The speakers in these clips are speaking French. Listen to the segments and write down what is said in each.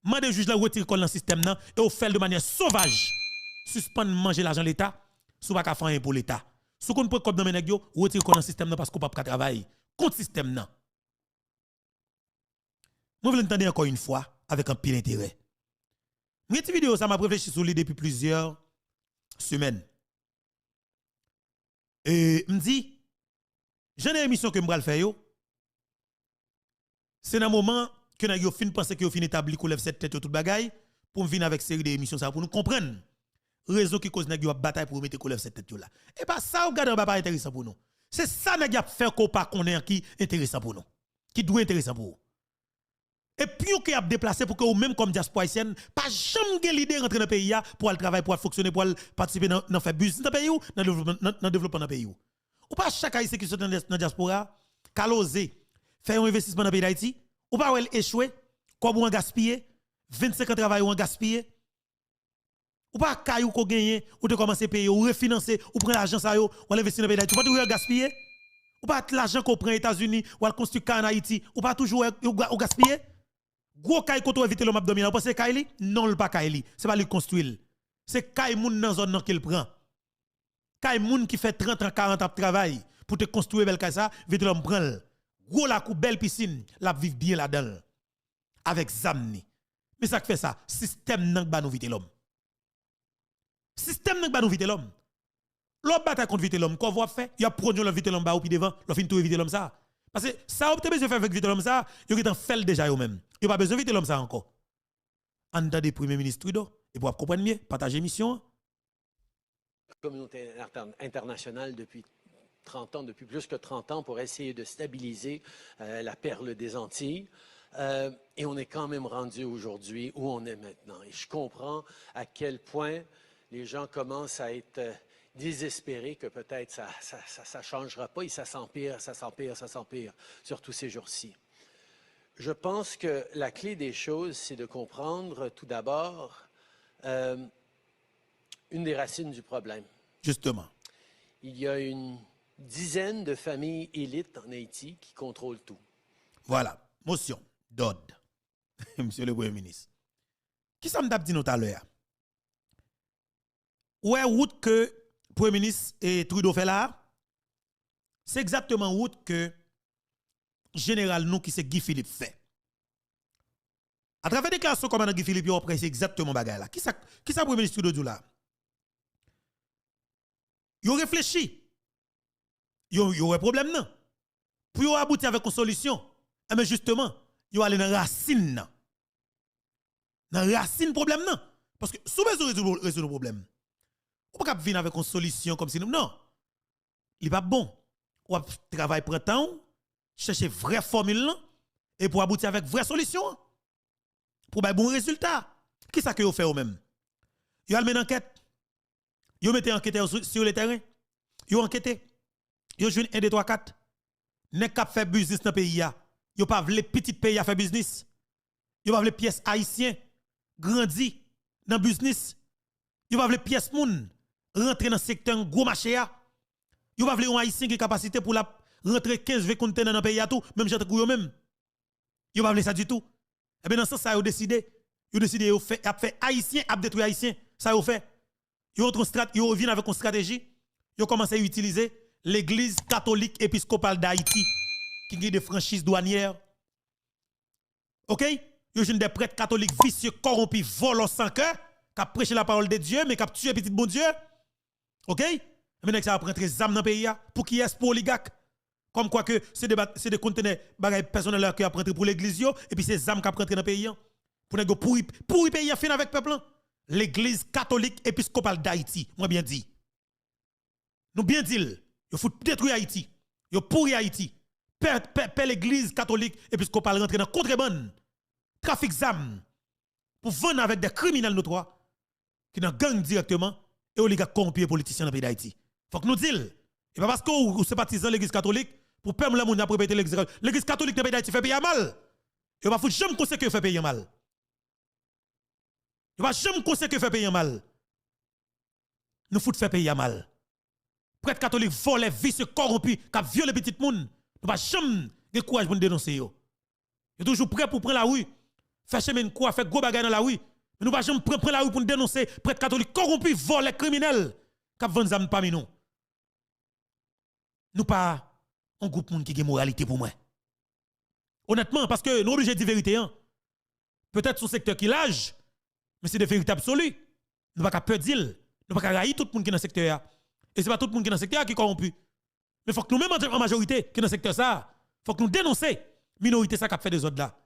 Mandez juge la retire dans le système nan et au fait de manière sauvage. Suspendre manger l'argent de l'État, sous pas faire rien pour l'État. Sous qu'on peut comme dans nèg yo, retire dans le système nan parce qu'on pas travailler contre système nan. Moi veux entendre encore une fois avec un pile intérêt. Cette vidéo ça m'a réfléchi sur lui depuis plusieurs semaines. Et me dit j'ai une émission que m'bral faire yo. C'est un moment que nèg yo fin penser que yo fin établi qu'on lève cette tête tout bagaille pour venir avec série d'émissions ça pour nous comprendre raison qui cause nèg yo bataille pour mettre qu'on lève cette tête là. Et pas ça ou garder pas intéressant pour nous. C'est ça nèg a faire qu'on pas connaît qui intéressant pour nous. Qui doit intéressant pour vous. Et puis on a déplacé pour que vous même comme diaspora haïtienne pas jamais l'idée rentrer dans le pays pour aller travailler pour fonctionner pour participer dans faire business dans le pays ou dans le développement dans le pays ou pas chaque haïtien qui sont dans la diaspora qu'a osé faire un investissement dans le pays d'Haïti ou pas échouer comme on gaspiller 25 ans travail ou gaspiller ou pas caillou ko gagner ou de commencer payer ou refinancer ou prendre l'argent ça yo ou investir dans le pays d'Haïti ou pas toujours gaspiller ou pas l'argent qu'on prend aux États-Unis ou al construire en Haïti ou pas toujours ou gaspiller. Gros kay koto éviter le map dominant parce que Kaili non le pas Kaili c'est pas lui construire c'est Kay moun dans zone qu'il prend Kay moun qui fait 30 ans 40 ans de travail pour te construire bel kay ça vite l'homme prend gros la coupe belle piscine la vivre bien là-dedans avec zamni mais ça qui fait ça système nan ba nous vite l'homme système nan ba nous vite l'homme l'homme bataille contre vite l'homme qu'on va faire il a produit le vite l'homme ba ou puis devant l'on fin tout éviter l'homme ça parce que ça obtenu besoin faire avec vite l'homme ça yo qui t'en fait déjà yo même il pas besoin vite l'homme ça encore. En dedans des premiers ministres Trudeau, et pour comprendre mieux, partager mission. La communauté internationale depuis 30 ans, depuis plus que 30 ans, pour essayer de stabiliser la perle des Antilles. Et on est quand même rendu aujourd'hui où on est maintenant. Et je comprends à quel point les gens commencent à être désespérés que peut-être ça changera pas et ça s'empire, surtout ces jours-ci. Je pense que la clé des choses, c'est de comprendre tout d'abord une des racines du problème. Justement. Il y a une dizaine de familles élites en Haïti qui contrôlent tout. Voilà. Motion d'ordre. Monsieur le Premier ministre. Qui ça m'a dit nous tout à l'heure? Ouais, route que le Premier ministre et Trudeau fait là, c'est exactement route que général nous qui c'est Guy Philippe fait. À travers des déclarations commandant Guy Philippe, après c'est exactement bagay là. Qui ça Premier ministre Trudeau là? Yo réfléchi. Yo un problème non. Pour yo aboutir avec une solution. Mais justement, yo aller dans racine nan. Dans racine problème non. Parce que sous besoin résoudre le problème. On pas venir avec une solution comme si nous non. Il pas bon. On travaille pour temps, chercher vraie formule et pour aboutir avec vraie solution. Pour un bon résultat. Qui ça que vous fait vous même? Vous avez une enquête. Vous mettez enquêteur sur le terrain. Vous enquêtez. Vous jouez 1, 2, 3, 4. N'est qu'à faire business dans le pays. Vous pas les petits pays à faire business. Vous pas les pièces haïtiennes grandi dans le business. Vous pas les pièces moun rentrer dans le secteur gros marché. Vous pas les haïtiens qui capacité pour la rentrer 15-20 conteneurs dans le pays à tout. Même j'entends vous même. Vous pas ça du tout. Et bien dans ce sens, ça, vous décidé de faire haïtien, à détruire haïtien. Ça, vous fait. Vous venez avec une stratégie. Vous commencez à utiliser l'église catholique épiscopale d'Haïti, qui a des franchises douanières. OK? Vous avez des prêtres catholiques vicieux, corrompus, volants sans cœur, qui prêchent la parole de Dieu, mais qui tuent petit bon Dieu. OK? Maintenant, ça va prendre des âmes dans le pays pour qui est pour oligarque. Comme quoi que c'est des conteneurs personnels qui apprennent pour l'église et puis c'est âmes qui apprennent dans le pays pour ne pourri pays fin avec le peuple. L'église catholique épiscopale d'Haïti, moi bien dit. Nous bien dit, il faut détruire Haïti. Il pourri Haïti. Père l'église catholique épiscopale rentrer dans contrebande. Trafic d'armes pour vendre avec des criminels notoires qui dans gang directement et oligarques corrompus et politiciens dans le pays d'Haïti. Faut que nous disions, et pas parce que vous sympathisez l'église catholique pour permettre les gens de répéter l'église catholique. L'église catholique dans le pays d'Haïti fait payer mal. Et pas faut jamais conseiller que fait payer mal. Et pas jamais conseiller que fait payer mal. Nous faut faire payer mal. Prêtre catholique volent, vicieux, corrompus, qui violent les petites moun. Nous pas jamais de courage pour nous dénoncer yo. Est toujours prêt pour prendre la rue, Fait chemin quoi, fait gros bagay dans la rue. Mais nous pas jamais prendre la rue pour nous dénoncer prêtre catholique corrompu, volé, criminel, qui vend zam parmi nous. Nous pas un groupe monde qui a moralité pour moi. Honnêtement, parce que nous obligés de dire vérité. Hein. Peut-être son secteur qui l'âge, mais c'est de vérité absolue. Nous pas peur dire, nous pas railler tout le monde qui est dans le secteur. Et c'est pas tout le monde qui est dans le secteur qui est corrompu. Mais il faut que nous-mêmes en majorité qui est dans le secteur ça, faut que nous dénoncer minorité ça qui fait des autres là.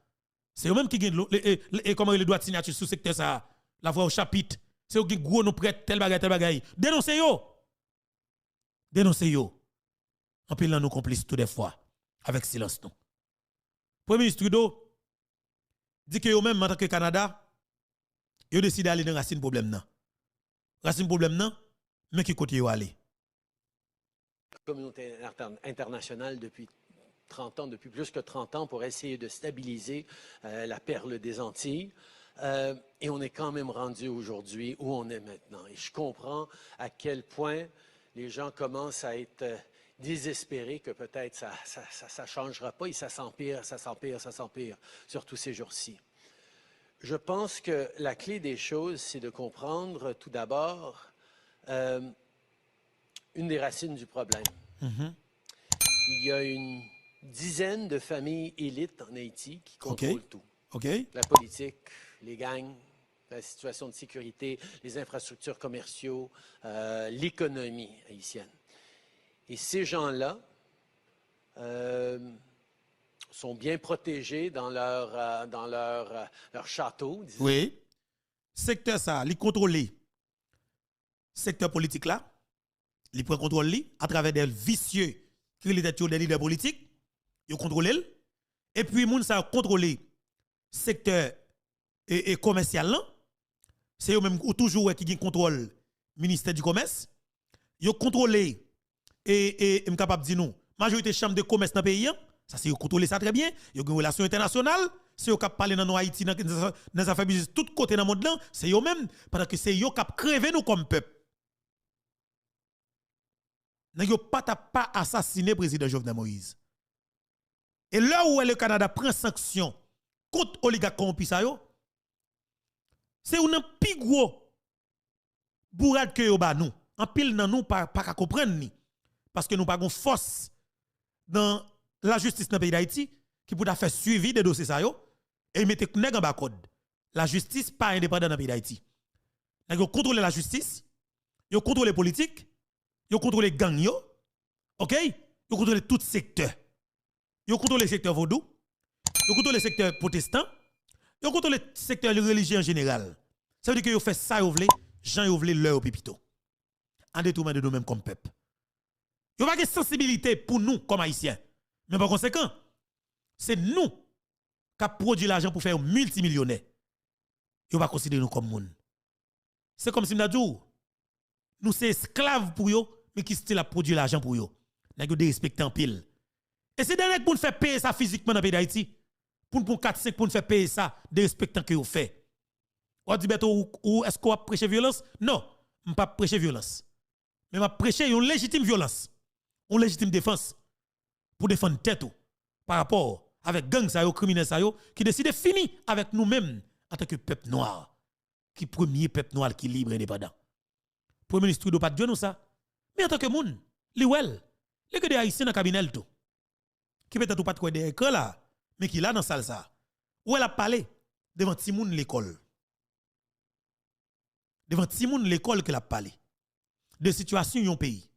C'est eux-mêmes qui gagnent et comment les droits de signature sous secteur ça, la voix au chapitre. C'est eux qui gros nous prêtent tel bagay. Dénoncez yo. Dénoncez yo. En pile nous complices tout des fois avec silence nous. Premier ministre Trudeau dit que eux-mêmes en tant que Canada, ils décidé d'aller dans racine problème nan. Racine problème nan, mais qui côté yo aller. La communauté internationale depuis 30 ans, depuis plus que 30 ans, pour essayer de stabiliser la perle des Antilles. Et on est quand même rendu aujourd'hui où on est maintenant. Et je comprends à quel point les gens commencent à être désespérés que peut-être ça ne changera pas et ça s'empire, surtout ces jours-ci. Je pense que la clé des choses, c'est de comprendre tout d'abord une des racines du problème. Il y a une dizaine de familles élites en Haïti qui contrôlent tout. La politique, les gangs, la situation de sécurité, les infrastructures commerciaux, l'économie haïtienne. Et ces gens-là sont bien protégés dans leur château. Disons. Oui. Secteur ça, il contrôle. Secteur politique là, il prend contrôle à travers des vicieux qui sont des leaders politiques. Ils contrôlent. Et puis, moun ça contrôler secteur et commercial là. C'est eux même toujours qui contrôle ministère du commerce. Ils contrôlent et suis capable de dire nous, majorité chambre de commerce dans le pays, ça c'est contrôler ça très bien, il y a une relation internationale, c'est eux qui parlent dans Haïti dans les affaires business tout côté dans le monde là, c'est eux même parce que c'est eux qui crevé nous comme peuple. N'a pas assassiné le président Jovenel Moïse. Et là où le Canada prend sanction contre oligarque corrompu ça yo, c'est un plus gros bourrade que yo ba nous. En pile nan nous pas comprendre ni. Parce que nous pas gon force dans la justice dans le pays d'Haïti qui pour faire suivi des dossiers ça yo et mettre nèg en bas code. La justice pas indépendante dans le pays d'Haïti. Yo contrôler la justice, yo contrôler politique, yo contrôler gang yo. OK? Yo contrôler tout secteur. Yo contrôler le secteur vaudou, yo contrôler le secteur protestant, yo contrôler le secteur religieux en général. Ça veut dire que yo fait ça yo vle, Jean yo vle leur pipito. En détournement de nous-mêmes comme peuple. Yo pas de sensibilité pour nous comme haïtiens. Mais par conséquent, c'est nous qui produit l'argent pour faire multimillionnaire. Yo pas considérer nous comme monde. C'est comme si nous nous c'est esclaves pour yo, mais qui style a produit l'argent pour yo. N'a yo de respecter en pile. Et c'est dernier pour nous faire payer ça physiquement dans le pays d'Haïti. Pour 4-5 pour nous faire payer ça de respectant que vous fait. Ou dit ou est-ce qu'on va prêcher violence? Non, je ne pas prêcher violence. Mais je prêcher une légitime violence. Une légitime défense. Pour défendre tête par rapport avec gang ça yo, criminel ça yo, qui décide de finir avec nous-mêmes en tant que peuple noir. Qui premier peuple noir qui libre et indépendant. Premier ministre Trudeau pas de nous ça. Mais en tant que moun, li wel, les que des haïtiens dans cabinet tout. Qui peut-être pas de quoi des écoles là, mais qui là dans salle ça. Où elle a parlé devant Timoun l'école. Devant Timoun l'école qu'elle a parlé. De situation yon pays.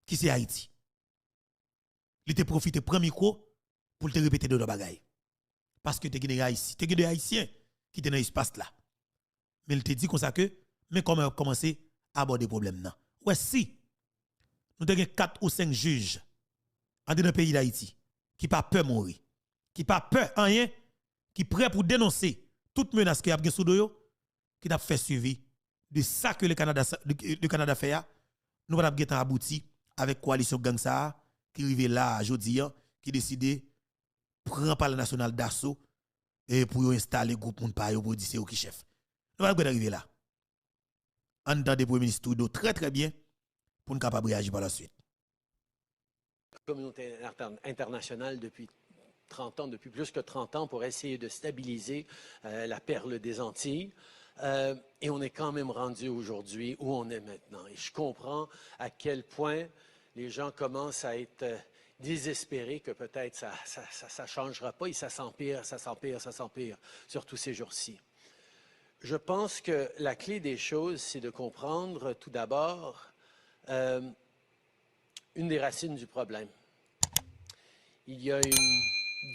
Qui c'est Haïti. Il te profite premier micro pour te répéter de bagaille. Parce que tu es des Haïtiens qui étaient dans l'espace là. Mais il te dit comme ça que, mais comment commencer à aborder le problème là. Ouais, si nous avons 4 ou 5 juges dans le pays d'Haïti qui pas peur mourir, qui pas peur rien, qui prêt pour dénoncer toute menace qui a sous yo, qui a fait suivi de ça que le Canada fait, nous avons abouti avec coalition gang ça qui arrive là aujourd'hui qui décide prendre par le national d'assaut et pour installer groupe moun pa yo pour dire c'est eux qui chef. Nous allons arriver là. En temps de Premier ministre Trudeau très très bien pour nous capable réagir par la suite. La communauté internationale depuis 30 ans, depuis plus que 30 ans, pour essayer de stabiliser la perle des Antilles. Et on est quand même rendu aujourd'hui où on est maintenant. Et je comprends à quel point les gens commencent à être désespérés que peut-être ça changera pas et ça s'empire, surtout ces jours-ci. Je pense que la clé des choses, c'est de comprendre tout d'abord une des racines du problème. Il y a une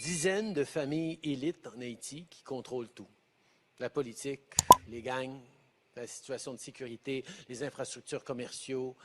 dizaine de familles élites en Haïti qui contrôlent tout. La politique, les gangs, la situation de sécurité, les infrastructures commerciaux,